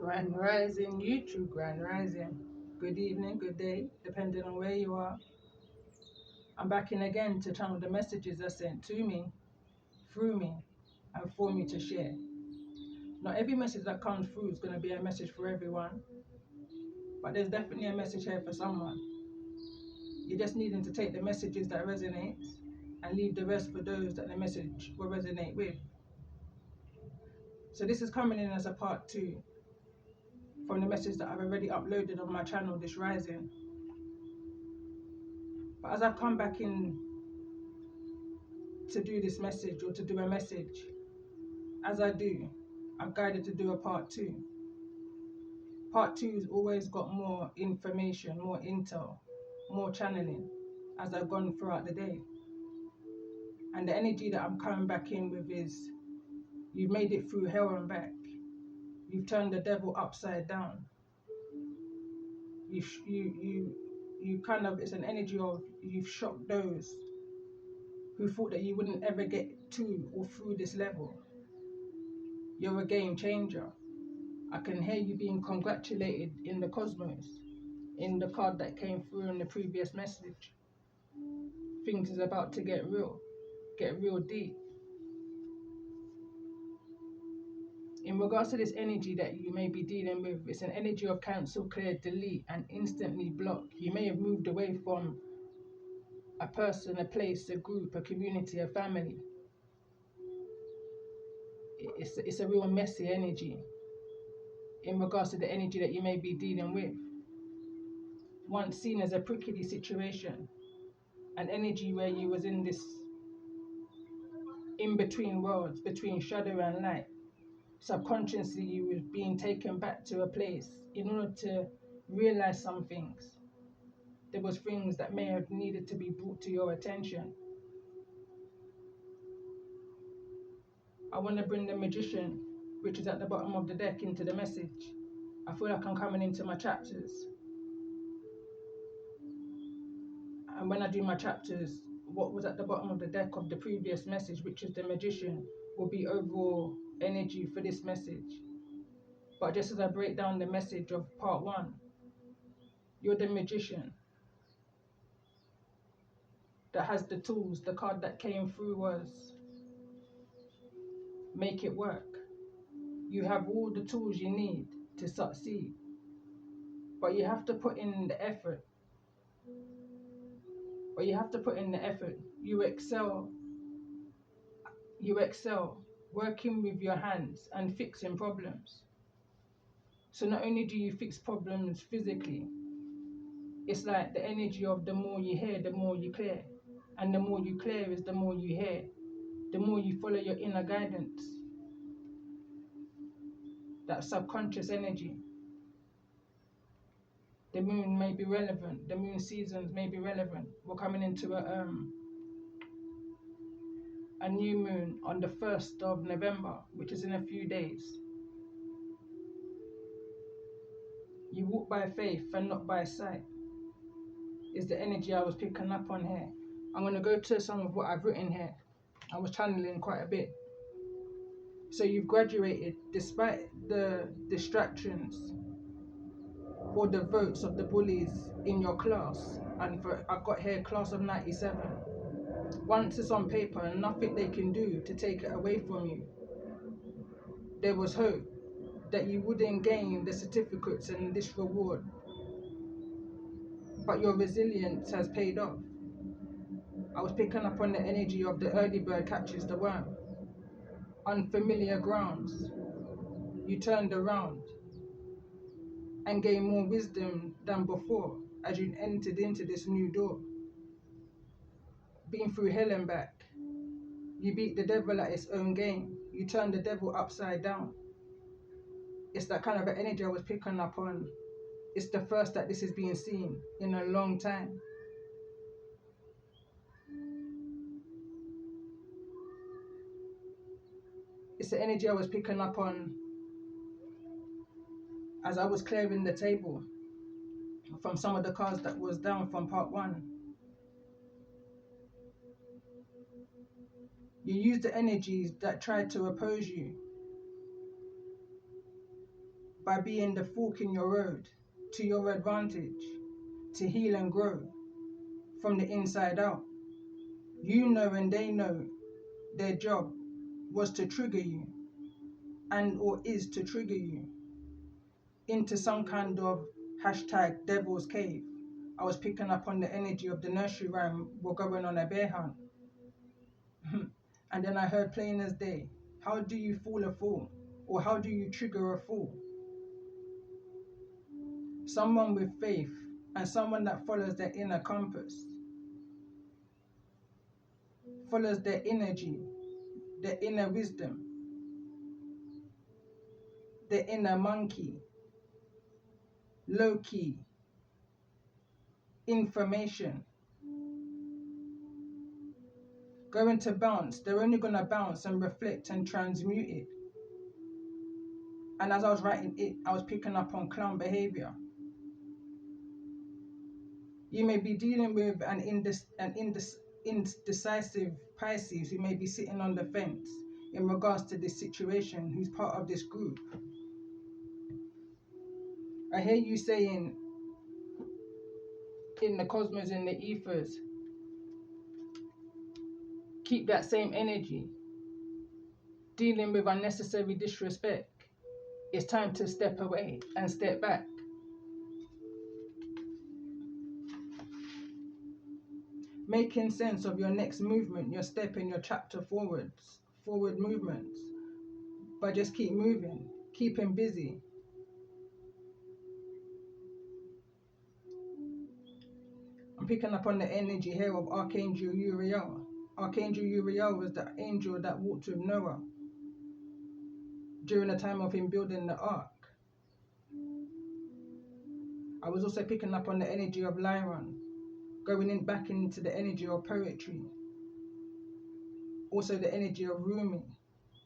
Grand Rising, YouTube Grand Rising. Good evening, good day, depending on where you are. I'm back in again to channel the messages are sent to me, through me, and for me to share. Not every message that comes through is going to be a message for everyone, but there's definitely a message here for someone. You're just needing to take the messages that resonate and leave the rest for those that the message will resonate with. So this is coming in as a part 2 from the message that I've already uploaded on my channel this rising. But as I've come back in to do this message or to do a message, as I do, I'm guided to do a part 2. Part 2's always got more information, more intel, more channeling as I've gone throughout the day. And the energy that I'm coming back in with is, you've made it through hell and back. You've turned the devil upside down. You kind of, it's an energy of, you've shocked those who thought that you wouldn't ever get to or through this level. You're a game changer. I can hear you being congratulated in the cosmos, in the card that came through in the previous message. Things is about to get real deep. In regards to this energy that you may be dealing with, it's an energy of cancel, clear, delete, and instantly block. You may have moved away from a person, a place, a group, a community, a family. It's a real messy energy in regards to the energy that you may be dealing with. Once seen as a prickly situation, an energy where you was in this in between worlds, between shadow and light. Subconsciously, you was being taken back to a place in order to realize some things. There was things that may have needed to be brought to your attention. I want to bring the Magician, which is at the bottom of the deck, into the message. I feel like I'm coming into my chapters. And when I do my chapters, what was at the bottom of the deck of the previous message, which is the Magician, will be overall energy for this message. But just as I break down the message of part 1, you're the Magician that has the tools. The card that came through was make it work. You have all the tools you need to succeed, but you have to put in the effort. You excel working with your hands and fixing problems. So not only do you fix problems physically, it's like the energy of the more you hear, the more you clear. And the more you clear is the more you hear, the more you follow your inner guidance. That subconscious energy. The moon may be relevant, the moon seasons may be relevant. We're coming into a new moon on the 1st of November, which is in a few days. You walk by faith and not by sight, is the energy I was picking up on here. I'm going to go to some of what I've written here. I was channeling quite a bit. So you've graduated despite the distractions or the votes of the bullies in your class. And I've got here class of 97. Once it's on paper and nothing they can do to take it away from you, there was hope that you wouldn't gain the certificates and this reward. But your resilience has paid off. I was picking up on the energy of the early bird catches the worm. Unfamiliar grounds. You turned around and gained more wisdom than before as you entered into this new door. Been through hell and back. You beat the devil at its own game. You turned the devil upside down. It's that kind of an energy I was picking up on. It's the first that this is being seen in a long time. It's the energy I was picking up on as I was clearing the table from some of the cards that was down from part 1. You use the energies that tried to oppose you. by being the fork in your road to your advantage, to heal and grow from the inside out. You know and they know their job was to trigger you and or is to trigger you into some kind of hashtag devil's cave. I was picking up on the energy of the nursery rhyme, we're going on a bear hunt. And then I heard plain as day, how do you fool a fool? Or how do you trigger a fool? Someone with faith and someone that follows their inner compass, follows their energy, their inner wisdom, their inner monkey, low key, information. Going to bounce, they're only going to bounce and reflect and transmute it. And as I was writing it, I was picking up on clown behavior. You may be dealing with an indecisive Pisces who may be sitting on the fence in regards to this situation, who's part of this group. I hear you saying in the cosmos, in the ethers, keep that same energy. Dealing with unnecessary disrespect, it's time to step away and step back. Making sense of your next movement, your step in your chapter forward movements. But just keep moving, keeping busy. I'm picking up on the energy here of Archangel Uriel. Archangel Uriel was the angel that walked with Noah during the time of him building the ark. I was also picking up on the energy of Lyron, going back into the energy of poetry. Also the energy of Rumi,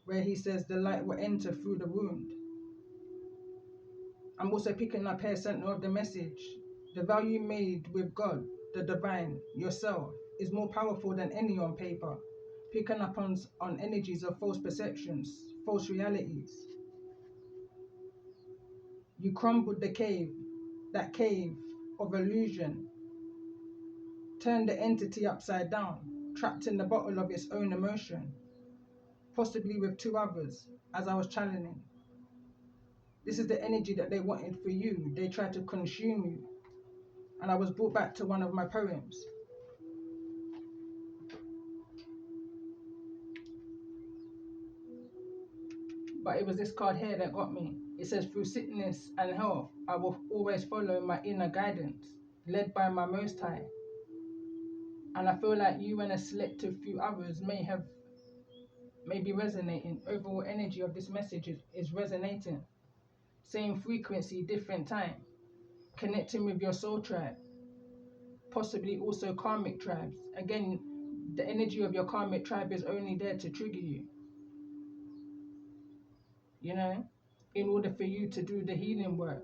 where he says the light will enter through the wound. I'm also picking up here, center of the message, the value made with God, the divine, yourself, is more powerful than any on paper. Picking up on energies of false perceptions, false realities. You crumbled the cave, that cave of illusion, turned the entity upside down, trapped in the bottle of its own emotion, possibly with two others, as I was channeling. This is the energy that they wanted for you. They tried to consume you. And I was brought back to one of my poems. But it was this card here that got me. It says, through sickness and health, I will always follow my inner guidance, led by my Most High. And I feel like you and a selective few others may be resonating. Overall energy of this message is resonating. Same frequency, different time. Connecting with your soul tribe. Possibly also karmic tribes. Again, the energy of your karmic tribe is only there to trigger you. You know, in order for you to do the healing work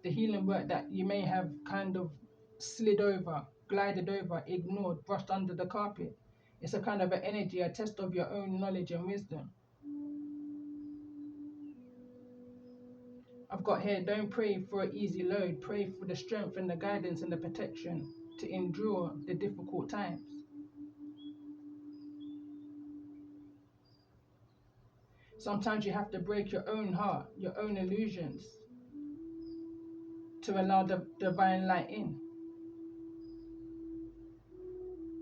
that you may have kind of slid over, glided over, ignored, brushed under the carpet. It's a kind of an energy, a test of your own knowledge and wisdom. I've got here, don't pray for an easy load, pray for the strength and the guidance and the protection to endure the difficult times. Sometimes you have to break your own heart, your own illusions, to allow the divine light in.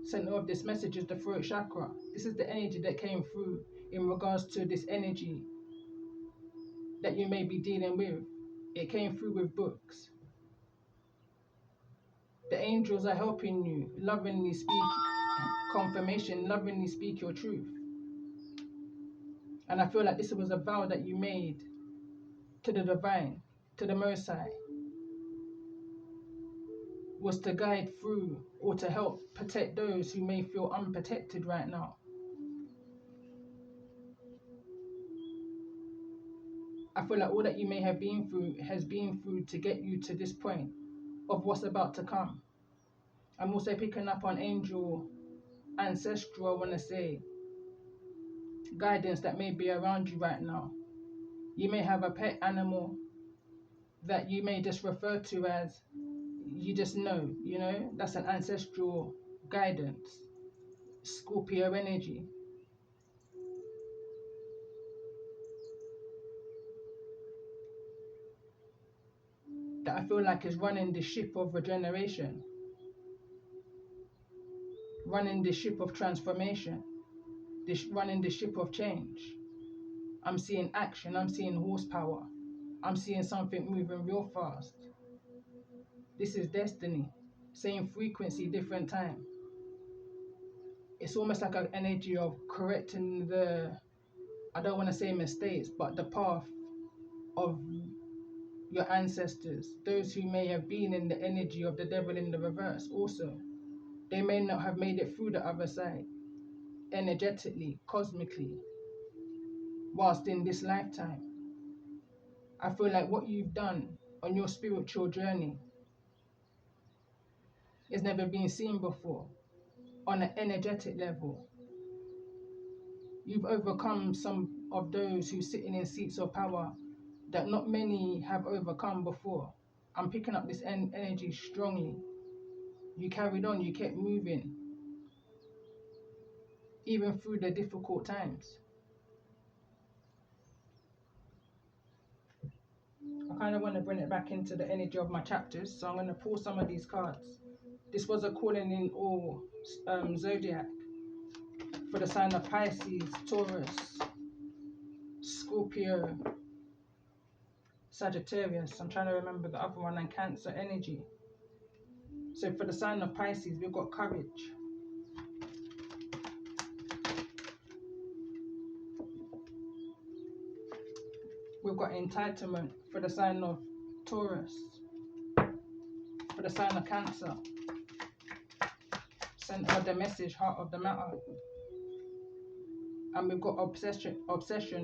Center of this message is the throat chakra. This is the energy that came through in regards to this energy that you may be dealing with. It came through with books. The angels are helping you lovingly speak confirmation, lovingly speak your truth. And I feel like this was a vow that you made to the divine, to the Most High, was to guide through or to help protect those who may feel unprotected right now. I feel like all that you may have been through has been through to get you to this point of what's about to come. I'm also picking up on angel, ancestral, I want to say, guidance that may be around you right now. You may have a pet animal, that you may just refer to as you just know, that's an ancestral guidance, Scorpio energy, that I feel like is running the ship of regeneration, running the ship of transformation, running the ship of change. I'm seeing action, I'm seeing horsepower, I'm seeing something moving real fast. This is destiny. Same frequency, different time. It's almost like an energy of correcting I don't want to say mistakes, but the path of your ancestors, those who may have been in the energy of the devil in the reverse also. They may not have made it through the other side, energetically, cosmically, whilst in this lifetime. I feel like what you've done on your spiritual journey has never been seen before on an energetic level. You've overcome some of those who sitting in seats of power that not many have overcome before. I'm picking up this energy strongly. You carried on, you kept moving, even through the difficult times. I kind of want to bring it back into the energy of my chapters, so I'm going to pull some of these cards. This was a calling in all zodiac for the sign of Pisces, Taurus, Scorpio, Sagittarius. I'm trying to remember the other one, and Cancer energy. So for the sign of Pisces, we've got courage. We've got entitlement for the sign of Taurus. For the sign of Cancer, center of the message, heart of the matter. And we've got obsession,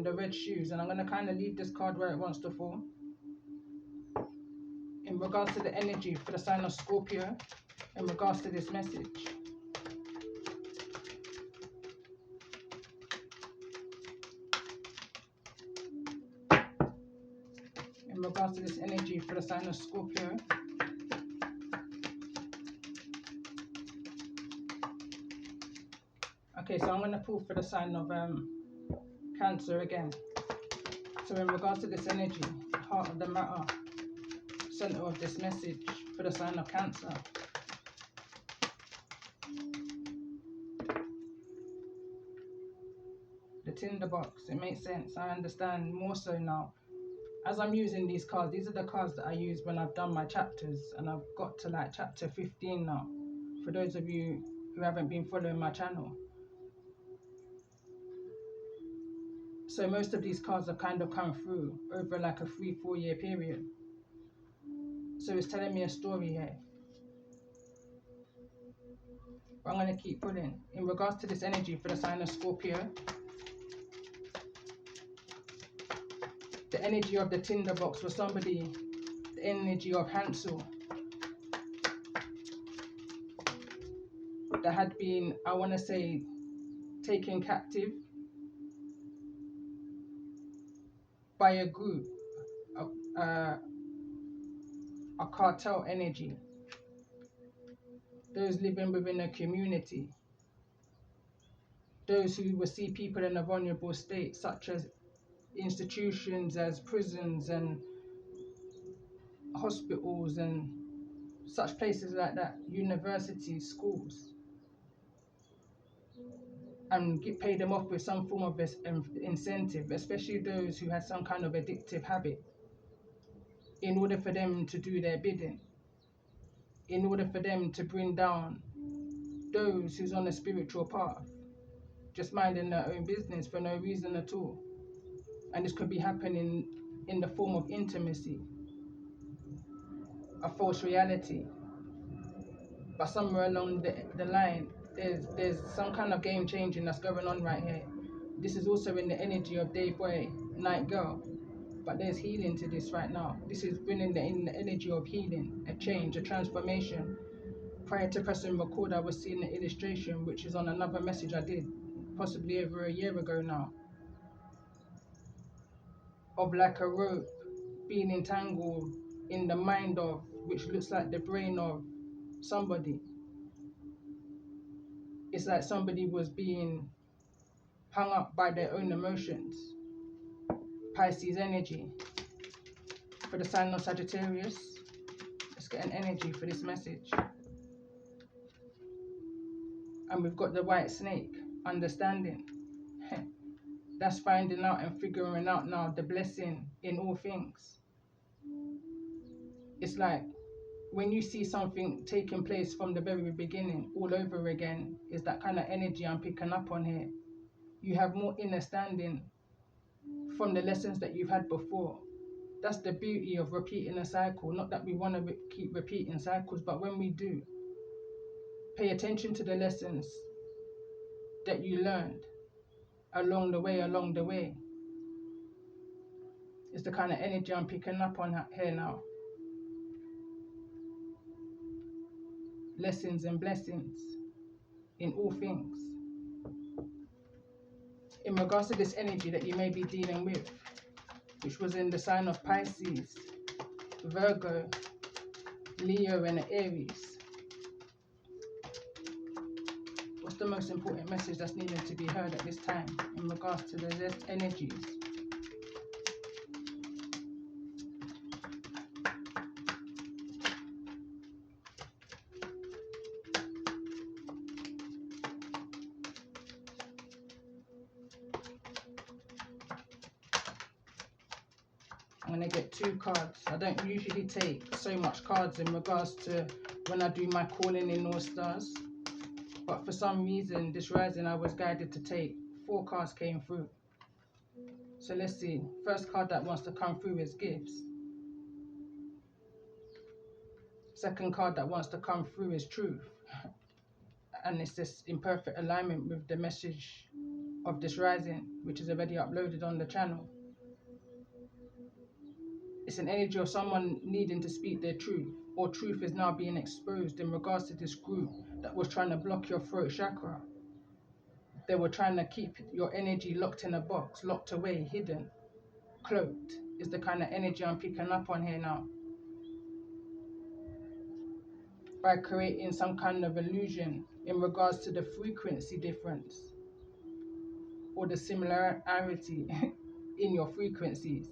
the red shoes. And I'm going to kind of leave this card where it wants to fall. In regards to the energy for the sign of Scorpio, in regards to this message. In regards to this energy for the sign of Scorpio. Okay, so I'm going to pull for the sign of Cancer again. So in regards to this energy, heart of the matter, center of this message for the sign of Cancer. The tinderbox, it makes sense. I understand more so now. As I'm using these cards, these are the cards that I use when I've done my chapters, and I've got to like chapter 15 now. For those of you who haven't been following my channel. So most of these cards have kind of come through over like a 3-4 year period. So it's telling me a story here. But I'm going to keep pulling. In regards to this energy for the sign of Scorpio, the energy of the tinderbox was somebody, the energy of Hansel, that had been, I want to say, taken captive by a group, a cartel energy, those living within a community, those who will see people in a vulnerable state, such as institutions as prisons and hospitals and such places like that, universities, schools, and pay them off with some form of incentive, especially those who had some kind of addictive habit, in order for them to do their bidding, in order for them to bring down those who's on a spiritual path, just minding their own business for no reason at all. And this could be happening in the form of intimacy, a false reality. But somewhere along the line, there's some kind of game changing that's going on right here. This is also in the energy of day boy, night girl. But there's healing to this right now. This is bringing in the energy of healing, a change, a transformation. Prior to pressing record, I was seeing an illustration, which is on another message I did, possibly over a year ago now, of like a rope being entangled in the mind of, which looks like the brain of somebody. It's like somebody was being hung up by their own emotions. Pisces energy. For the sign of Sagittarius, let's get an energy for this message. And we've got the white snake, understanding. That's finding out and figuring out now the blessing in all things. It's like when you see something taking place from the very beginning all over again, is that kind of energy I'm picking up on here. You have more understanding from the lessons that you've had before. That's the beauty of repeating a cycle. Not that we want to keep repeating cycles, but when we do, pay attention to the lessons that you learned along the way. It's the kind of energy I'm picking up on here now. Lessons and blessings in all things. In regards to this energy that you may be dealing with, which was in the sign of Pisces, Virgo, Leo and Aries, what's the most important message that's needed to be heard at this time in regards to the energies? I'm going to get 2 cards. I don't usually take so much cards in regards to when I do my calling in all stars. But for some reason, this rising, I was guided to take 4 cards came through. So let's see. First card that wants to come through is gifts. Second card that wants to come through is truth. And it's this in perfect alignment with the message of this rising, which is already uploaded on the channel. It's an energy of someone needing to speak their truth, or truth is now being exposed in regards to this group that was trying to block your throat chakra. They were trying to keep your energy locked in a box, locked away, hidden, cloaked, is the kind of energy I'm picking up on here now. By creating some kind of illusion in regards to the frequency difference or the similarity in your frequencies.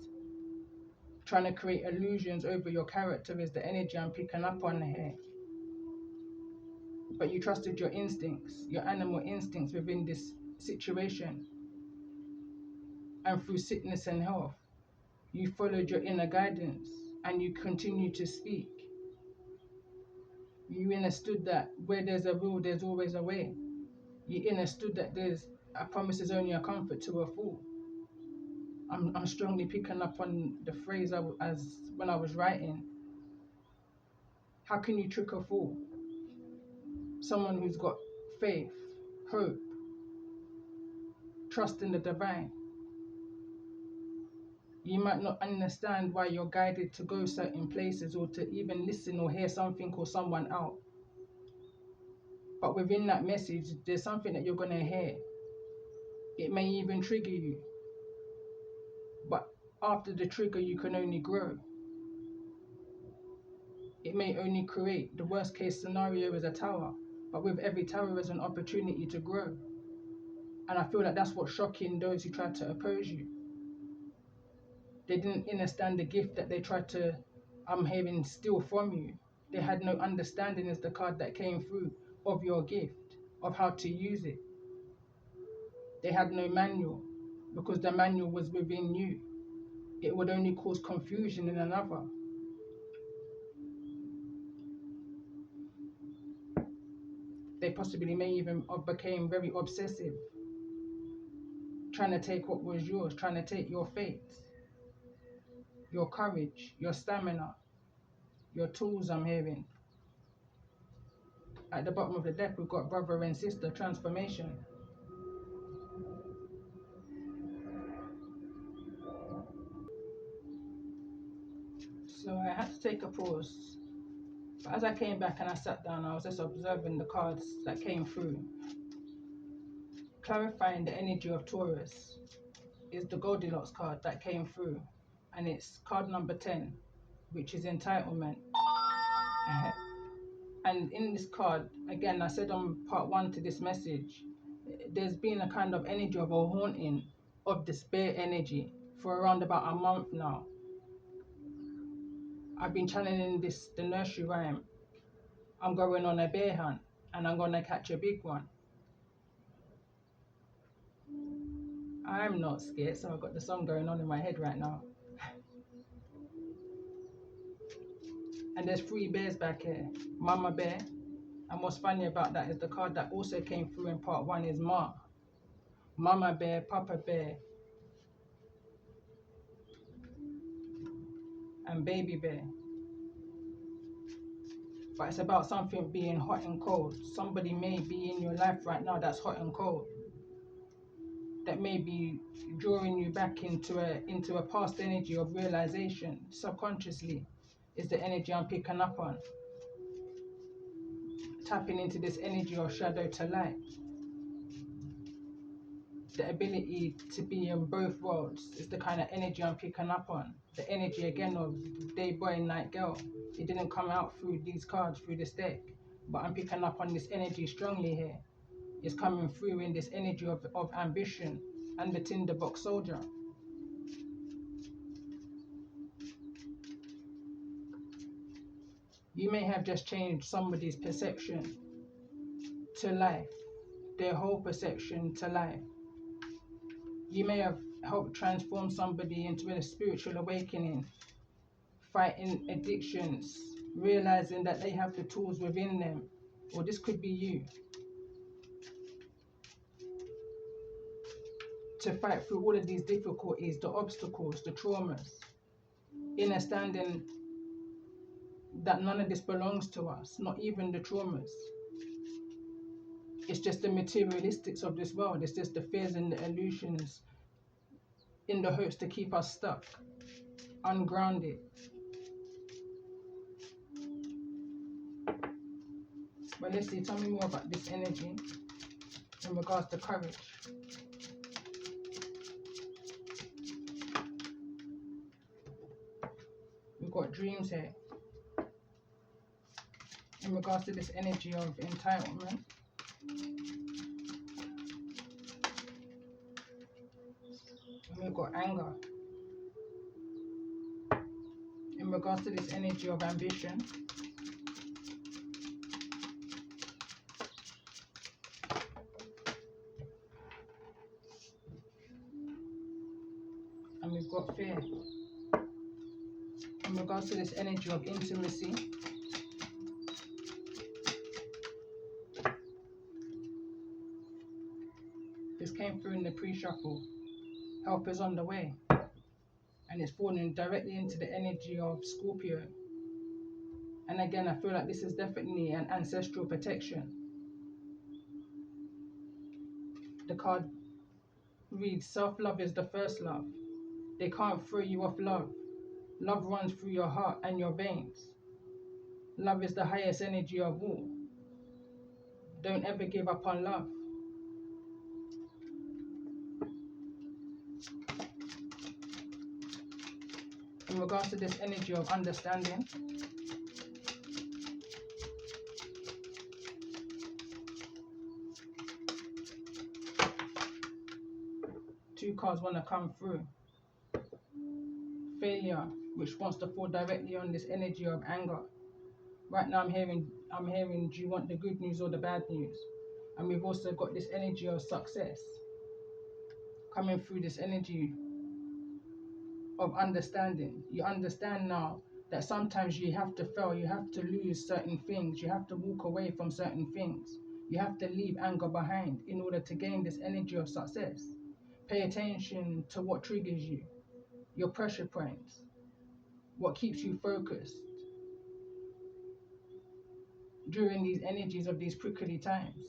Trying to create illusions over your character is the energy I'm picking up on here. But you trusted your instincts, your animal instincts within this situation. And through sickness and health, you followed your inner guidance and you continue to speak. You understood that where there's a will, there's always a way. You understood that there's a promise is only a comfort to a fool. I'm strongly picking up on the phrase as when I was writing. How can you trick a fool? Someone who's got faith, hope, trust in the divine. You might not understand why you're guided to go certain places or to even listen or hear something or someone out. But within that message, there's something that you're going to hear. It may even trigger you. But after the trigger, you can only grow. It may only create the worst case scenario as a tower. But with every tower is an opportunity to grow. And I feel like that's what's shocking those who try to oppose you. They didn't understand the gift that they tried to, I'm hearing, steal from you. They had no understanding, as the card that came through, of your gift, of how to use it. They had no manual, because the manual was within you. It would only cause confusion in another. They possibly may even have became very obsessive, trying to take what was yours, trying to take your faith, your courage, your stamina, your tools, I'm hearing. At the bottom of the deck, we've got brother and sister transformation. So I had to take a pause. But as I came back and I sat down, I was just observing the cards that came through. Clarifying the energy of Taurus is the Goldilocks card that came through. And it's card number 10. which is entitlement. And in this card, again, I said on part 1 to this message, there's been a kind of energy of a haunting of despair energy for around about a month now. I've been channeling the nursery rhyme. I'm going on a bear hunt and I'm gonna catch a big one. I'm not scared, so I've got the song going on in my head right now. And there's 3 bears back here. Mama bear. And what's funny about that is the card that also came through in part 1 is Ma. Mama bear, Papa bear, and baby bear. But it's about something being hot and cold. Somebody may be in your life right now that's hot and cold. That may be drawing you back into a past energy of realization subconsciously is the energy I'm picking up on. Tapping into this energy of shadow to light. The ability to be in both worlds is the kind of energy I'm picking up on. The energy again of day boy and night girl. It didn't come out through these cards, through this deck, but I'm picking up on this energy strongly here. It's coming through in this energy of ambition and the tinderbox soldier. You may have just changed somebody's perception to life, their whole perception to life. You may have helped transform somebody into a spiritual awakening, fighting addictions, realizing that they have the tools within them, or this could be you, to fight through all of these difficulties, the obstacles, the traumas, understanding that none of this belongs to us, not even the traumas. It's just the materialistics of this world. It's just the fears and the illusions in the hopes to keep us stuck, ungrounded. But let's see, tell me more about this energy in regards to courage. We've got dreams here. In regards to this energy of entitlement. And we've got anger. In regards to this energy of ambition. And we've got fear. In regards to this energy of intimacy. This came through in the pre-shuffle. Help is on the way. And it's falling directly into the energy of Scorpio. And again, I feel like this is definitely an ancestral protection. The card reads, self-love is the first love. They can't throw you off love. Love runs through your heart and your veins. Love is the highest energy of all. Don't ever give up on love. In regards to this energy of understanding. Two cards want to come through. Failure, which wants to fall directly on this energy of anger. Right now I'm hearing, do you want the good news or the bad news? And we've also got this energy of success. Coming through this energy of understanding. You understand now that sometimes you have to fail, you have to lose certain things, you have to walk away from certain things. You have to leave anger behind in order to gain this energy of success. Pay attention to what triggers you, your pressure points, what keeps you focused during these energies of these prickly times.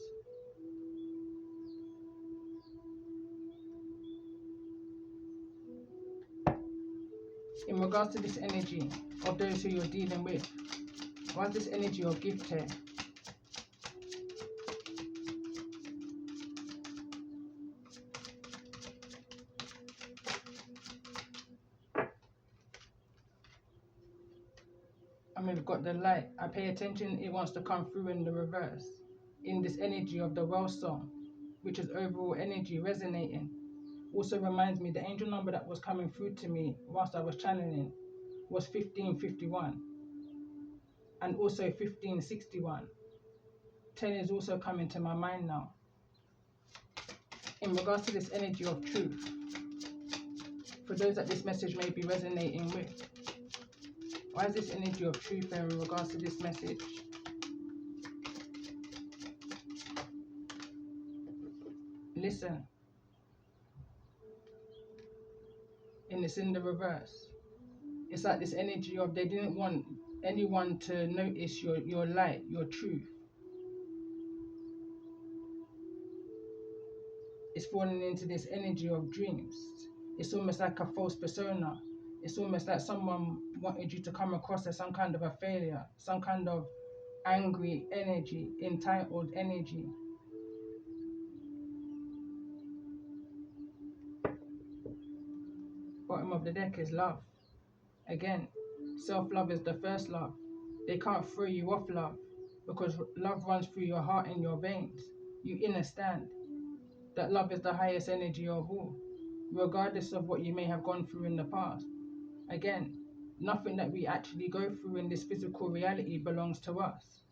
In regards to this energy of those who you're dealing with, what's this energy of gift here? And we've got the light. I pay attention, it wants to come through in the reverse. In this energy of the well song, which is overall energy resonating. Also reminds me the angel number that was coming through to me whilst I was channeling was 1551 and also 1561. 10 is also coming to my mind now. In regards to this energy of truth, for those that this message may be resonating with, why is this energy of truth there in regards to this message? Listen, and it's in the reverse. It's like this energy of they didn't want anyone to notice your light, your truth. It's falling into this energy of dreams. It's almost like a false persona. It's almost like someone wanted you to come across as some kind of a failure, some kind of angry energy, entitled energy. Bottom of the deck is love. Again, self-love is the first love. They can't throw you off love because love runs through your heart and your veins. You understand that love is the highest energy of all, regardless of what you may have gone through in the past. Again, nothing that we actually go through in this physical reality belongs to us.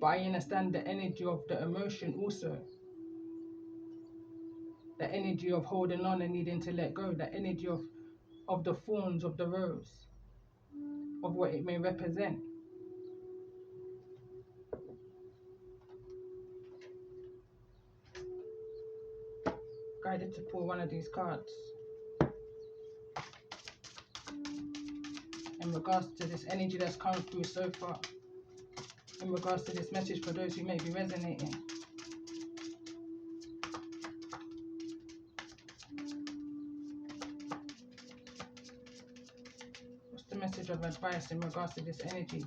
But I understand the energy of the emotion also. The energy of holding on and needing to let go. The energy of the thorns of the rose, of what it may represent. Guided to pull one of these cards in regards to this energy that's come through so far, in regards to this message for those who may be resonating. What's the message of advice in regards to this energy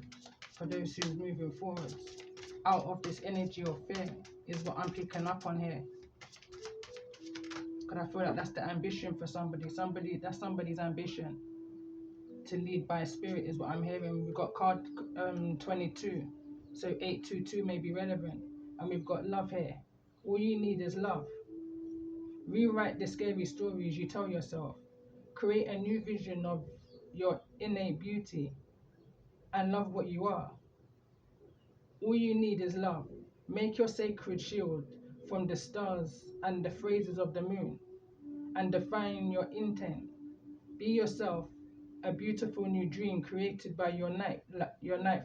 for those who are moving forwards? Out of this energy of fear is what I'm picking up on here. Because I feel like that's the ambition for somebody. That's somebody's ambition. To lead by spirit is what I'm hearing. We've got card 22. So 822 may be relevant. And we've got love here. All you need is love. Rewrite the scary stories you tell yourself. Create a new vision of your innate beauty and love what you are. All you need is love. Make your sacred shield from the stars and the phrases of the moon and define your intent. Be yourself, a beautiful new dream created by your night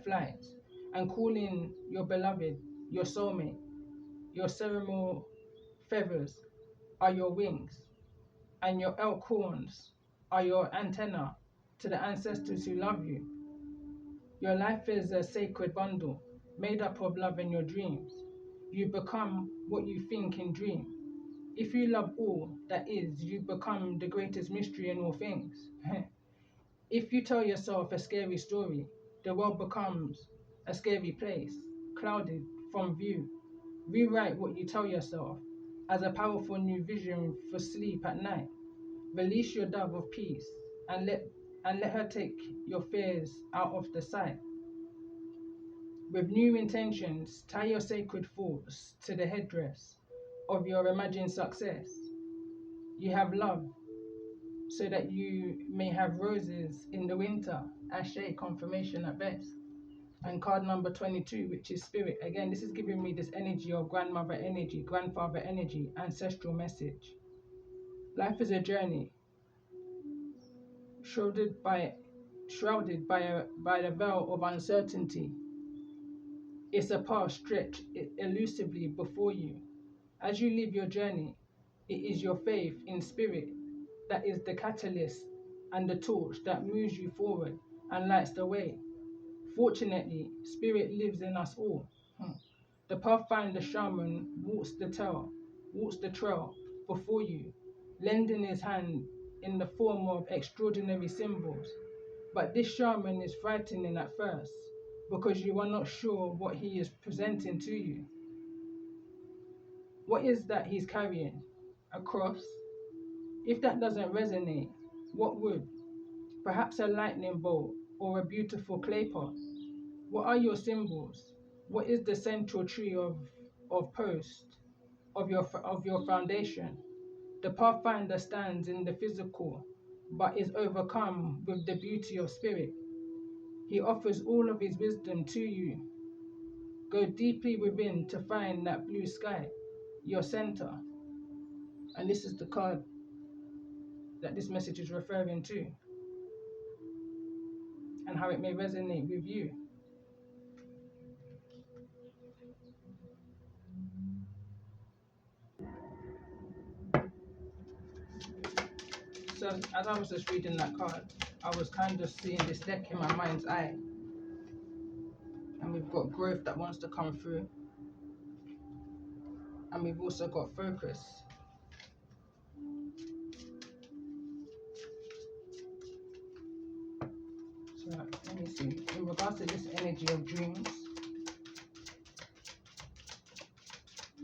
flights, and call in your beloved, your soulmate. Your ceremonial feathers are your wings, and your elk horns are your antenna to the ancestors who love you. Your life is a sacred bundle made up of love and your dreams. You become what you think and dream. If you love all that is, you become the greatest mystery in all things. If you tell yourself a scary story, the world becomes a scary place, clouded from view. Rewrite what you tell yourself as a powerful new vision for sleep at night. Release your dove of peace and let her take your fears out of the sight. With new intentions, tie your sacred thoughts to the headdress of your imagined success. You have love so that you may have roses in the winter. Ashe, confirmation at best. And card number 22, which is spirit. Again, this is giving me this energy of grandmother energy, grandfather energy, ancestral message. Life is a journey, shrouded by the veil of uncertainty. It's a path stretched elusively before you. As you live your journey, it is your faith in spirit that is the catalyst and the torch that moves you forward and lights the way. Fortunately, spirit lives in us all. The pathfinder shaman walks the trail before you, lending his hand in the form of extraordinary symbols. But this shaman is frightening at first because you are not sure what he is presenting to you. What is that he's carrying? A cross? If that doesn't resonate, what would? Perhaps a lightning bolt or a beautiful clay pot? What are your symbols? What is the central tree of post of your foundation? The pathfinder stands in the physical, but is overcome with the beauty of spirit. He offers all of his wisdom to you. Go deeply within to find that blue sky, your center. And this is the card that this message is referring to, and how it may resonate with you. So as I was just reading that card, I was kind of seeing this deck in my mind's eye. And we've got growth that wants to come through. And we've also got focus. So let me see. In regards to this energy of dreams,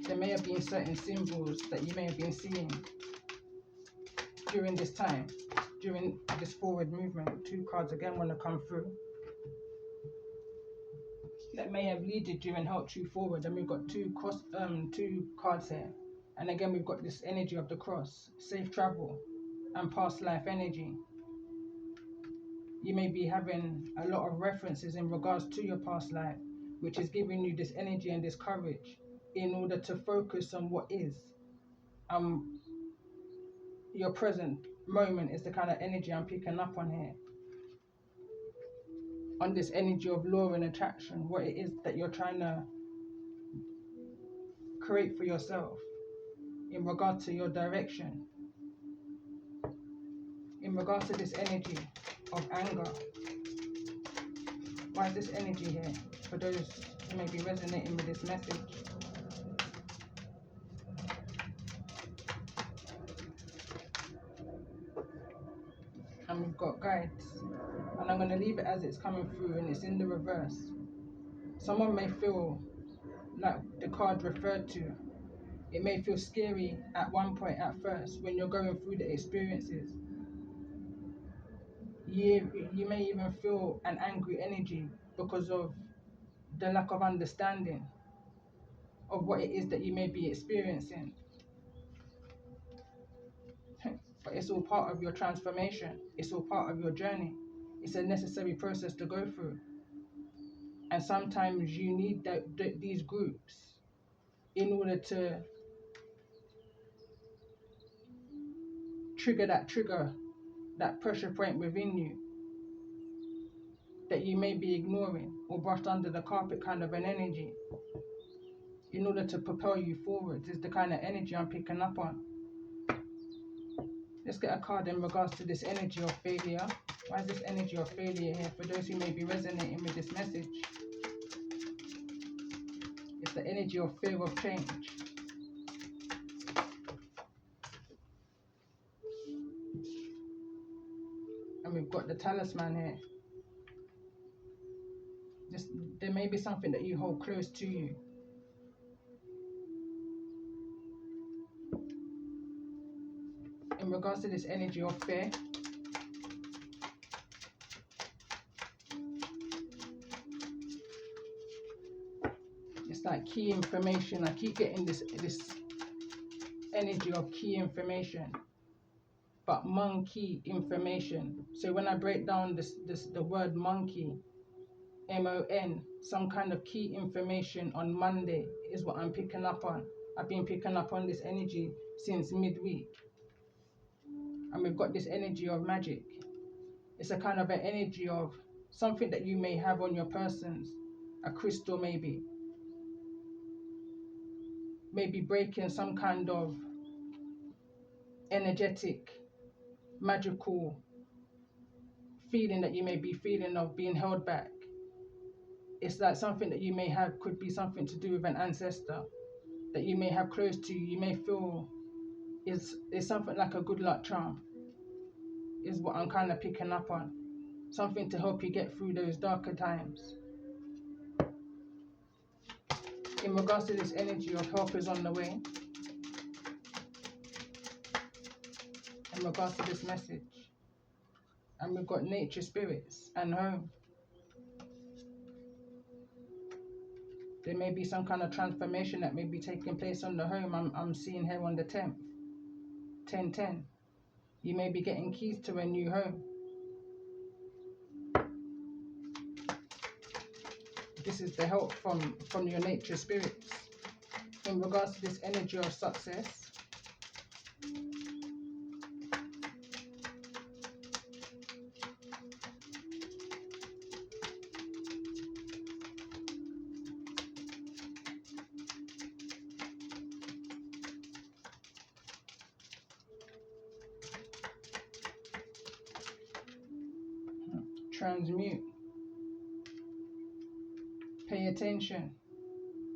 there may have been certain symbols that you may have been seeing during this time, during this forward movement. Two cards again want to come through. That may have leaded you and helped you forward. And we've got two cards here. And again, we've got this energy of the cross, safe travel, and past life energy. You may be having a lot of references in regards to your past life, which is giving you this energy and this courage in order to focus on what is. Your present moment is the kind of energy I'm picking up on here. On this energy of law and attraction, what it is that you're trying to create for yourself in regard to your direction. In regards to this energy of anger, why is this energy here? For those who may be resonating with this message. And we've got guides. And I'm going to leave it as it's coming through, and it's in the reverse. Someone may feel like the card referred to. It may feel scary at one point at first when you're going through the experiences. You may even feel an angry energy because of the lack of understanding of what it is that you may be experiencing. But it's all part of your transformation. It's all part of your journey. It's a necessary process to go through. And sometimes you need these groups in order to trigger that pressure point within you that you may be ignoring or brushed under the carpet, kind of an energy, in order to propel you forward. Is the kind of energy I'm picking up on. Let's get a card in regards to this energy of failure. Why is this energy of failure here for those who may be resonating with this message? It's the energy of fear of change. And we've got the talisman here. There may be something that you hold close to you. In regards to this energy of fear, it's like key information. I keep getting this energy of key information, but monkey information. So when I break down the word monkey, M-O-N, some kind of key information on Monday is what I'm picking up on. I've been picking up on this energy since midweek. And we've got this energy of magic. It's a kind of an energy of something that you may have on your persons, a crystal maybe breaking some kind of energetic, magical feeling that you may be feeling of being held back. It's like something that you may have could be something to do with an ancestor that you may have close to you. You may feel is something like a good luck charm, is what I'm kind of picking up on. Something to help you get through those darker times. In regards to this energy of help is on the way, in regards to this message, And we've got nature spirits and home. There may be some kind of transformation that may be taking place on the home. I'm seeing here on the 10th, 1010. You may be getting keys to a new home. This is the help from your nature spirits. In regards to this energy of success, transmute. Pay attention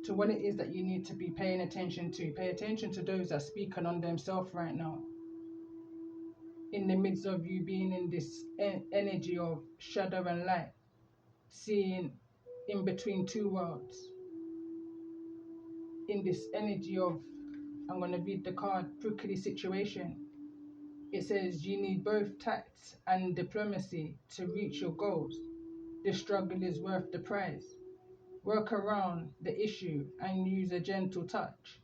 to what it is that you need to be paying attention to. Pay attention to those that are speaking on themselves right now. In the midst of you being in this energy of shadow and light, seeing in between two worlds, in this energy of, I'm going to read the card, prickly situation. It says you need both tact and diplomacy to reach your goals. The struggle is worth the prize. Work around the issue and use a gentle touch.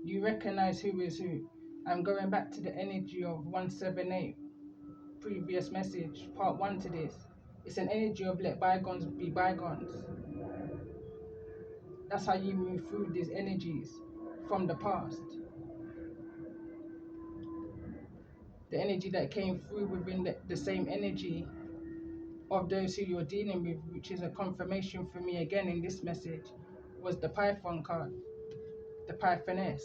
You recognize who is who. I'm going back to the energy of 178, previous message, part 1 to this. It's an energy of let bygones be bygones. That's how you move through these energies from the past. The energy that came through within the same energy of those who you're dealing with, which is a confirmation for me again in this message, was the Python card, the Pythoness,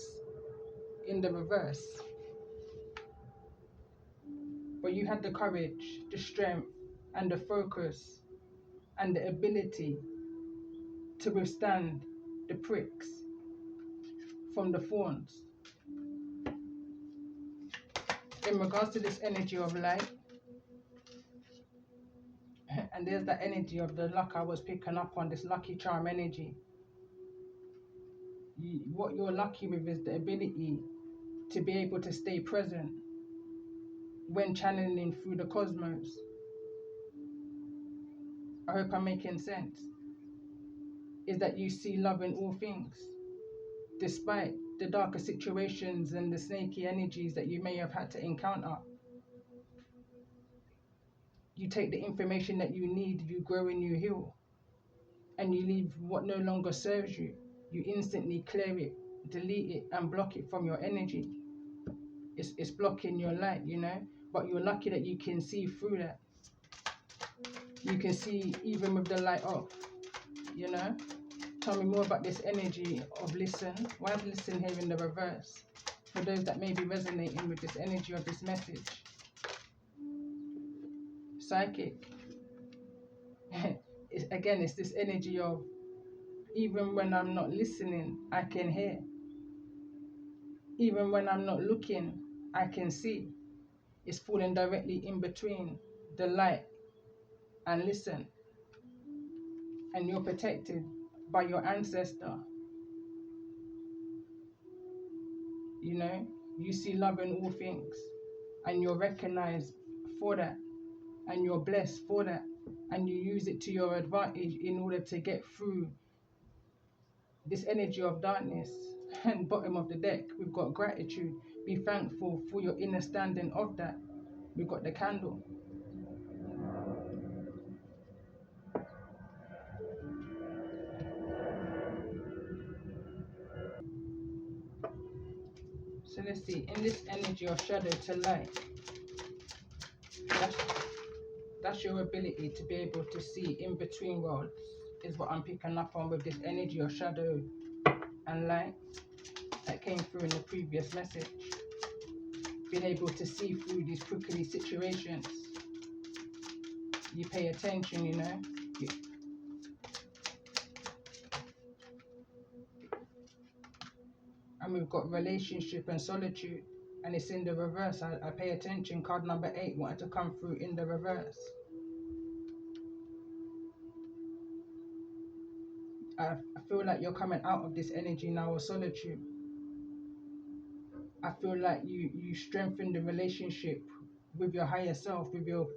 in the reverse. But you had the courage, the strength, and the focus, and the ability to withstand the pricks from the thorns. In regards to this energy of light, and there's that energy of the luck I was picking up on, this lucky charm energy. What you're lucky with is the ability to be able to stay present when channeling through the cosmos. I hope I'm making sense. Is that you see love in all things, despite the darker situations and the snaky energies that you may have had to encounter. You take the information that you need, you grow and you heal, and you leave what no longer serves you. You instantly clear it, delete it, and block it from your energy. It's blocking your light, you know, but you're lucky that you can see through that. You can see even with the light off, you know. Tell me more about this energy of listen. Why is listen here in the reverse? For those that may be resonating with this energy of this message. Psychic. It's this energy of even when I'm not listening, I can hear. Even when I'm not looking, I can see. It's falling directly in between the light and listen. And you're protected by your ancestor. You know, you see love in all things, and you're recognized for that, and you're blessed for that, and you use it to your advantage in order to get through this energy of darkness. And bottom of the deck, we've got gratitude. Be thankful for your understanding of that. We've got the candle. So let's see, in this energy of shadow to light, that's, that's your ability to be able to see in between worlds, is what I'm picking up on with this energy of shadow and light that came through in the previous message. Being able to see through these prickly situations. You pay attention, you know. And we've got relationship and solitude, and it's in the reverse. I pay attention. Card number 8 wanted to come through in the reverse. I feel like you're coming out of this energy now of solitude. I feel like you strengthen the relationship with your higher self, with your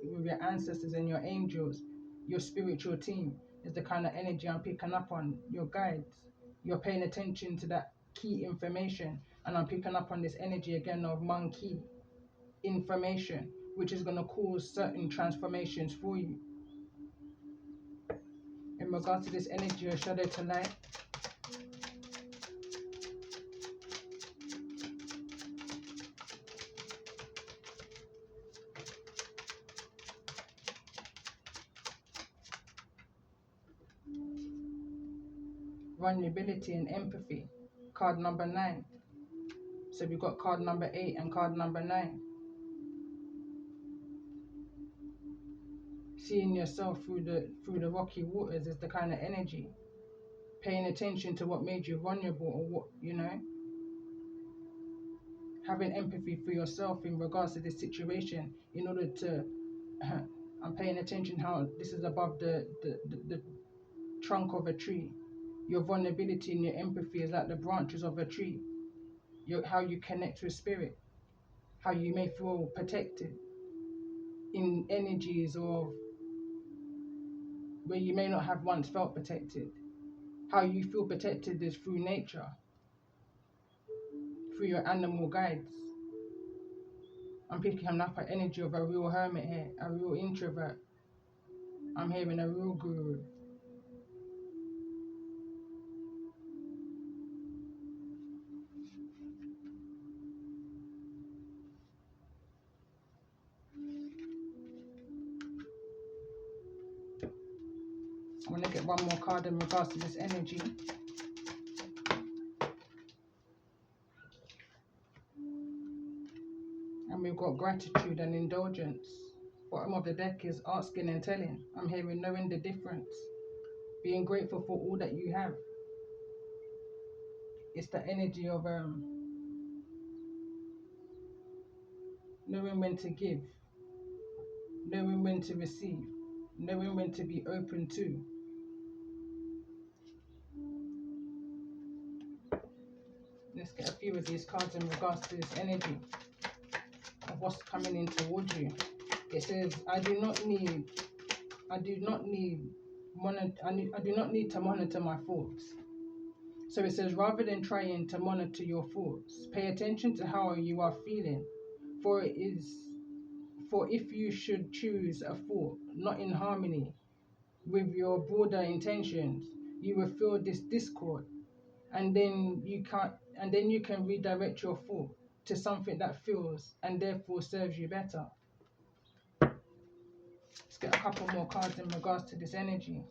ancestors and your angels, your spiritual team is the kind of energy I'm picking up on. Your guides, you're paying attention to that key information, and I'm picking up on this energy again of monkey information, which is going to cause certain transformations for you. In regards to this energy of shadow to light, vulnerability and empathy, card number 9. So we've got card number 8 and card number 9. Seeing yourself through the rocky waters is the kind of energy. Paying attention to what made you vulnerable, or what, having empathy for yourself in regards to this situation in order to I'm paying attention how this is above the trunk of a tree. Your vulnerability and your empathy is like the branches of a tree. How you connect with spirit, how you may feel protected in energies or where you may not have once felt protected. How you feel protected is through nature, through your animal guides. I'm picking up an energy of a real hermit here, a real introvert. I'm hearing a real guru. I'm going to get one more card in regards to this energy. And we've got gratitude and indulgence. Bottom of the deck is asking and telling. I'm hearing knowing the difference. Being grateful for all that you have. It's the energy of knowing when to give, knowing when to receive, knowing when to be open to. Let's get a few of these cards in regards to this energy of what's coming in towards you. It says, I do not need to monitor my thoughts. So it says, rather than trying to monitor your thoughts, pay attention to how you are feeling. For if you should choose a thought not in harmony with your broader intentions, you will feel this discord, and then you can redirect your thought to something that feels and therefore serves you better. Let's get a couple more cards in regards to this energy.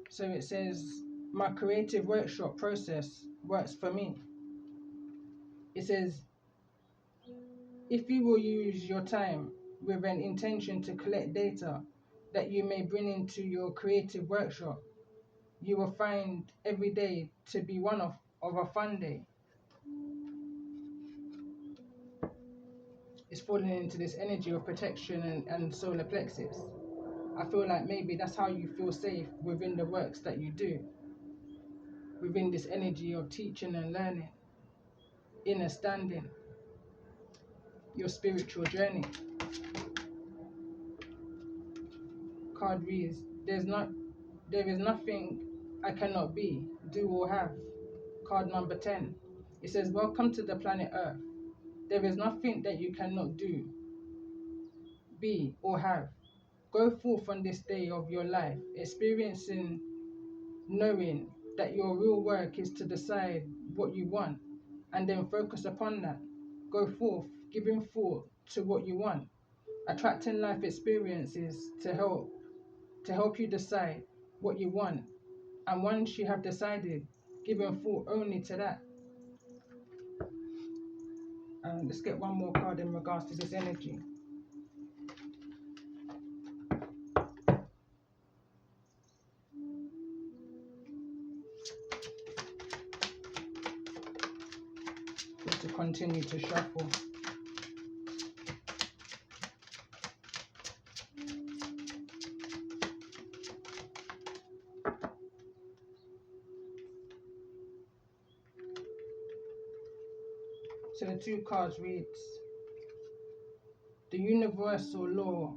So it says, my creative workshop process works for me. It says, if you will use your time with an intention to collect data that you may bring into your creative workshop, you will find every day to be one of a fun day. It's falling into this energy of protection and solar plexus. I feel like maybe that's how you feel safe within the works that you do, within this energy of teaching and learning, inner standing, your spiritual journey. Card reads, there is nothing I cannot be, do or have. Card number 10. It says, welcome to the planet Earth. There is nothing that you cannot do, be, or have. Go forth on this day of your life, experiencing, knowing that your real work is to decide what you want and then focus upon that. Go forth, giving thought to what you want, attracting life experiences to help you decide what you want. And once you have decided, giving thought only to that. Let's get one more card in regards to this energy. Just to continue to shuffle. So the two cards reads, the universal law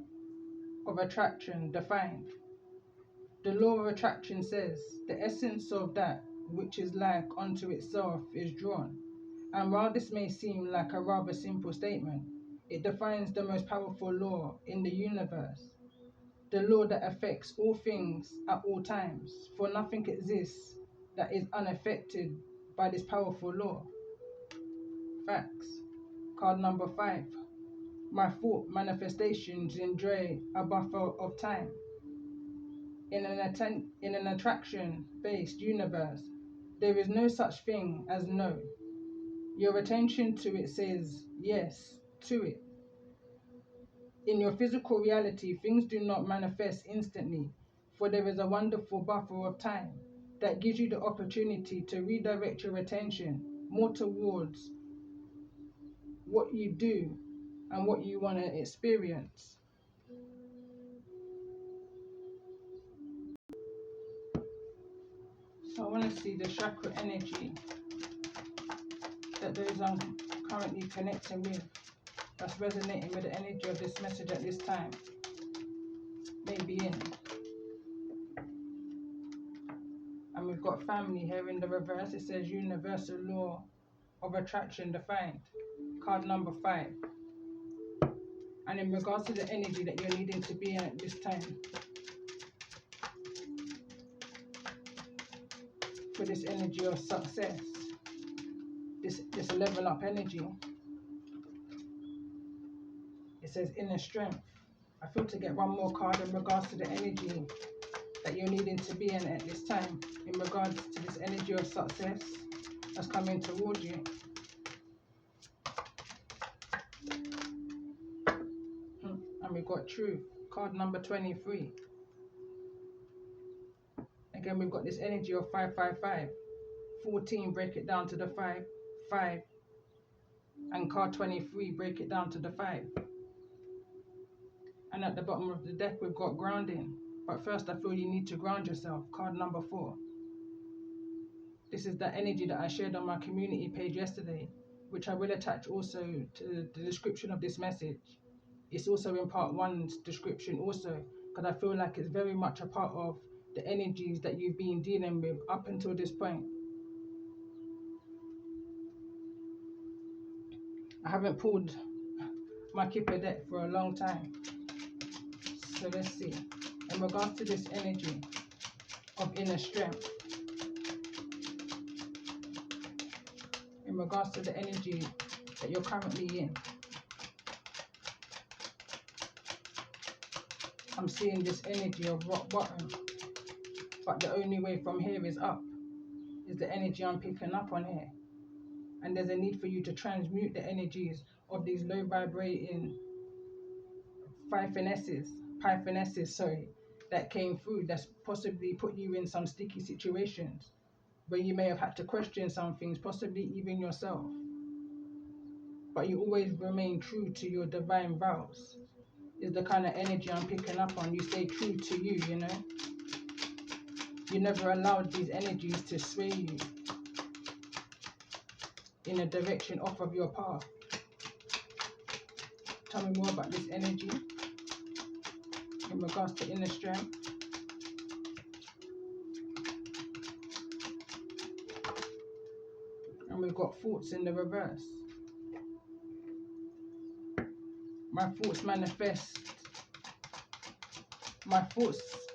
of attraction defined. The law of attraction says, the essence of that which is like unto itself is drawn. And while this may seem like a rather simple statement, it defines the most powerful law in the universe, the law that affects all things at all times, for nothing exists that is unaffected by this powerful law. Facts. Card number 5. My thought manifestations enjoy a buffer of time. In an attraction-based universe, there is no such thing as no. Your attention to it says yes to it. In your physical reality, things do not manifest instantly, for there is a wonderful buffer of time that gives you the opportunity to redirect your attention more towards what you do and what you want to experience. So I want to see the chakra energy that those I'm currently connecting with, that's resonating with the energy of this message at this time, may be in. And we've got family here in the reverse. It says universal law of attraction defined. Card number 5. And in regards to the energy that you're needing to be in at this time, for this energy of success, this level up energy, it says inner strength. I feel to get one more card in regards to the energy that you're needing to be in at this time, in regards to this energy of success that's coming towards you. And we've got truth, card number 23. Again, we've got this energy of 555. 14, break it down to the 5, 5. And card 23, break it down to the 5. And at the bottom of the deck, we've got grounding. But first, I feel you need to ground yourself. Card number 4. This is the energy that I shared on my community page yesterday, which I will attach also to the description of this message. It's also in part 1's description also, because I feel like it's very much a part of the energies that you've been dealing with up until this point. I haven't pulled my Kipper deck for a long time. So let's see. In regards to this energy of inner strength, in regards to the energy that you're currently in, I'm seeing this energy of rock bottom, but the only way from here is up, is the energy I'm picking up on here. And there's a need for you to transmute the energies of these low vibrating pythonesses, that came through, that's possibly put you in some sticky situations where you may have had to question some things, possibly even yourself. But you always remain true to your divine vows, is the kind of energy I'm picking up on. You stay true to you, you know. You never allowed these energies to sway you in a direction off of your path. Tell me more about this energy in regards to inner strength. And we've got thoughts in the reverse. My thoughts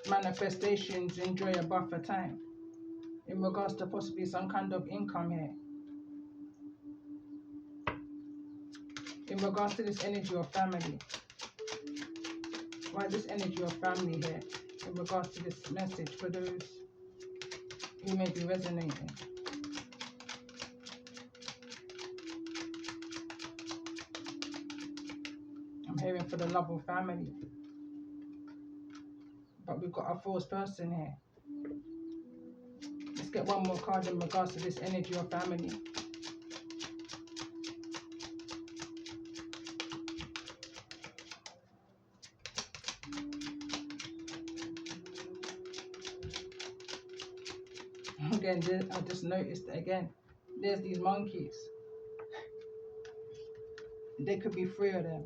manifestations enjoy a buffer time. In regards to possibly some kind of income here. In regards to this energy of family. Why is this energy of family here? In regards to this message for those who may be resonating. I'm hearing for the love of family. But we've got a false person here. Let's get one more card in regards to this energy of family. Again, I just noticed again, there's these monkeys. there could be three of them.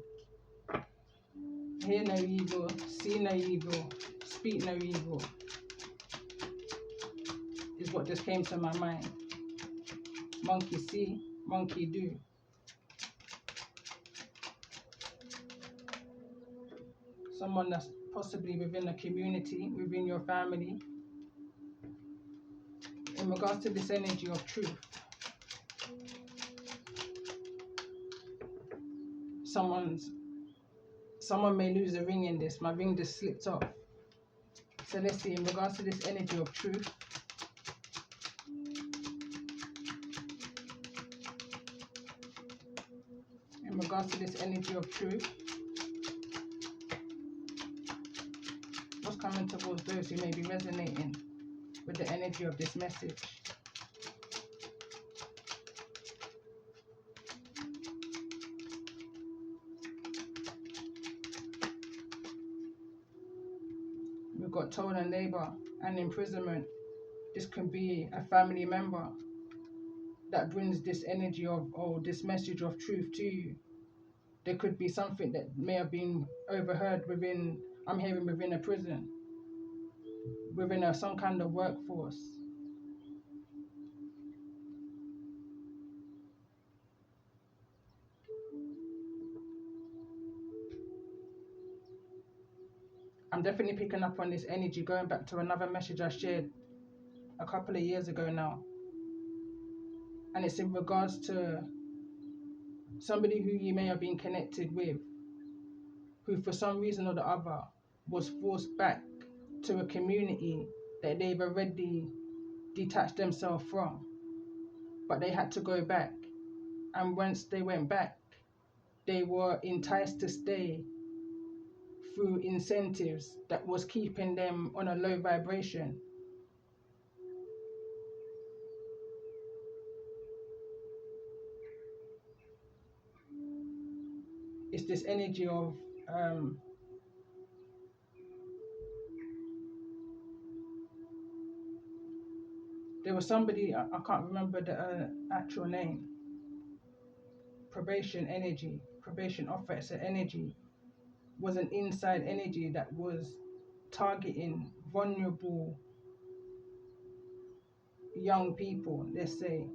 Hear no evil, see no evil, speak no evil is what just came to my mind. Monkey see, monkey do. Someone that's possibly within a community, within your family. In regards to this energy of truth, someone may lose a ring in this. My ring just slipped off. So let's see, in regards to this energy of truth, in regards to this energy of truth, what's coming towards those who may be resonating with the energy of this message? We've got toil and labor and imprisonment. This could be a family member that brings this energy of, oh, this message of truth to you. There could be something that may have been overheard within, I'm hearing within a prison, within some kind of workforce. I'm definitely picking up on this energy, going back to another message I shared a couple of years ago now. And it's in regards to somebody who you may have been connected with, who for some reason or the other was forced back to a community that they've already detached themselves from. But they had to go back. And once they went back, they were enticed to stay through incentives that was keeping them on a low vibration. It's this energy of there was somebody, I can't remember the actual name, probation energy, probation officer energy, was an inside energy that was targeting vulnerable young people, let's say,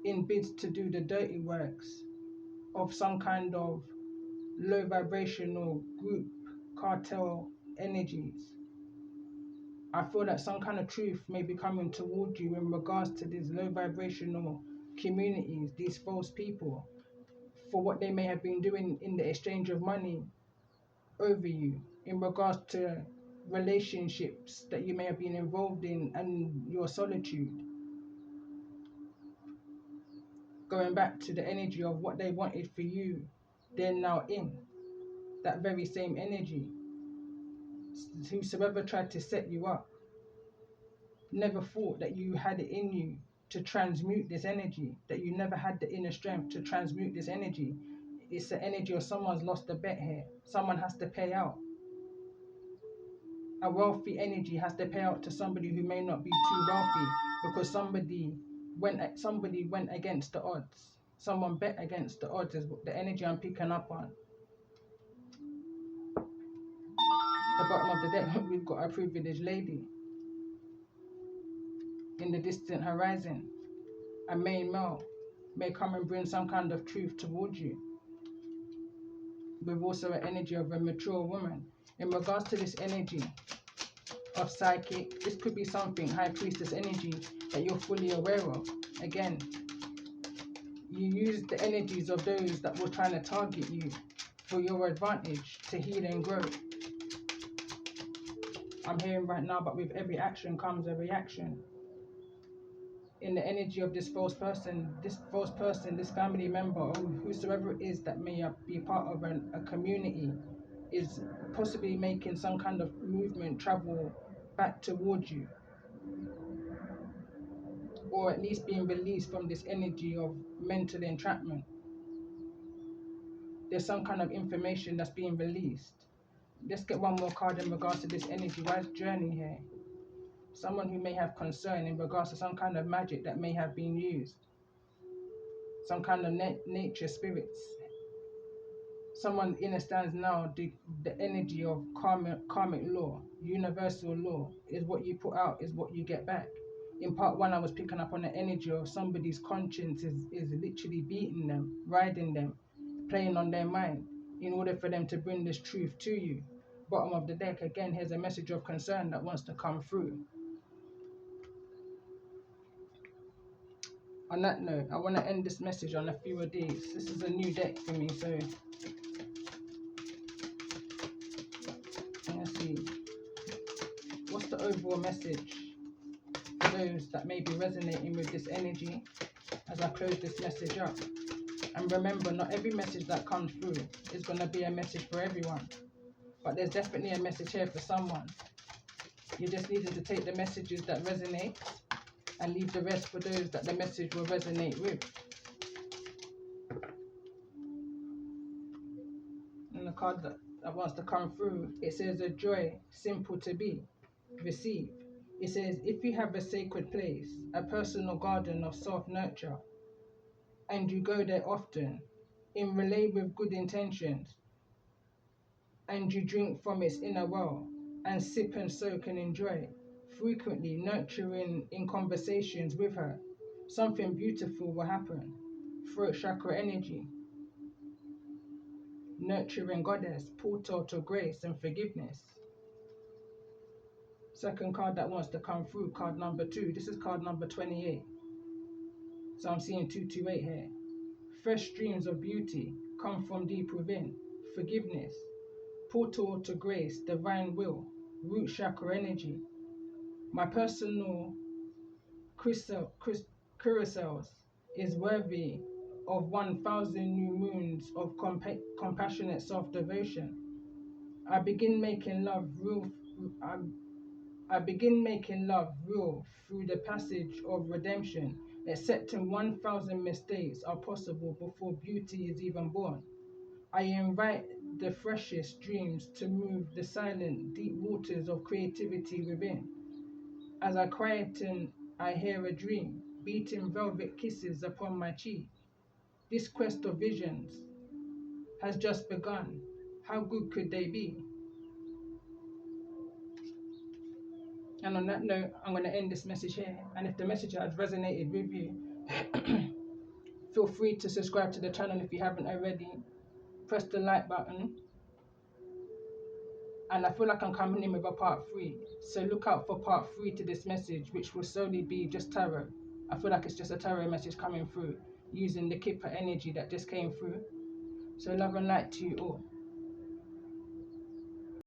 in bids to do the dirty works of some kind of low vibrational group cartel energies. I feel that some kind of truth may be coming toward you in regards to these low vibrational communities, these false people, for what they may have been doing in the exchange of money over you, in regards to relationships that you may have been involved in and your solitude. Going back to the energy of what they wanted for you, they're now in that very same energy. Whosoever tried to set you up never thought that you had it in you to transmute this energy, that you never had the inner strength to transmute this energy. It's the energy of someone's lost a bet here. Someone has to pay out. A wealthy energy has to pay out to somebody who may not be too wealthy, because somebody went against the odds. Someone bet against the odds is the energy I'm picking up on. The bottom of the deck, we've got a privileged lady. In the distant horizon, a main male may come and bring some kind of truth towards you, with also an energy of a mature woman. In regards to this energy of psychic, this could be something, high priestess energy, that you're fully aware of. Again, you use the energies of those that were trying to target you for your advantage to heal and grow. I'm hearing right now, but with every action comes a reaction. In the energy of this false person, this family member, or whosoever it is that may be part of a community, is possibly making some kind of movement, travel back towards you, or at least being released from this energy of mental entrapment. There's some kind of information that's being released. Let's get one more card in regards to this energy. Wise journey here. Someone who may have concern in regards to some kind of magic that may have been used. Some kind of nature spirits someone understands now the energy of karmic law, universal law. Is what you put out is what you get back. In part one, I was picking up on the energy of somebody's conscience is literally beating them, riding them, playing on their mind in order for them to bring this truth to you. Bottom of the deck, again, here's a message of concern that wants to come through. On that note, I want to end this message on a few of these. This is a new deck for me, so let's see. What's the overall message for those that may be resonating with this energy as I close this message up? And remember, not every message that comes through is going to be a message for everyone, but there's definitely a message here for someone. You just needed to take the messages that resonate and leave the rest for those that the message will resonate with. And the card that wants to come through, it says a joy simple to be, receive. It says, if you have a sacred place, a personal garden of self-nurture, and you go there often, in relay with good intentions, and you drink from its inner well, and sip and soak and enjoy, frequently nurturing in conversations with her, something beautiful will happen. Throat chakra energy, nurturing goddess, portal to grace and forgiveness. Second card that wants to come through, card number 2. This is card number 28. So I'm seeing 228 here. Fresh streams of beauty come from deep within. Forgiveness, portal to grace, divine will, root chakra energy. My personal carousels is worthy of 1,000 new moons of compassionate self-devotion. I begin making love real. I begin making love real through the passage of redemption, accepting 1,000 mistakes are possible before beauty is even born. I invite the freshest dreams to move the silent, deep waters of creativity within. As I quieten, I hear a dream, beating velvet kisses upon my cheek. This quest of visions has just begun. How good could they be? And on that note, I'm going to end this message here. And if the message has resonated with you, feel free to subscribe to the channel if you haven't already. Press the like button. And I feel like I'm coming in with a part 3. So look out for part 3 to this message, which will solely be just tarot. I feel like it's just a tarot message coming through using the Kipper energy that just came through. So love and light to you all.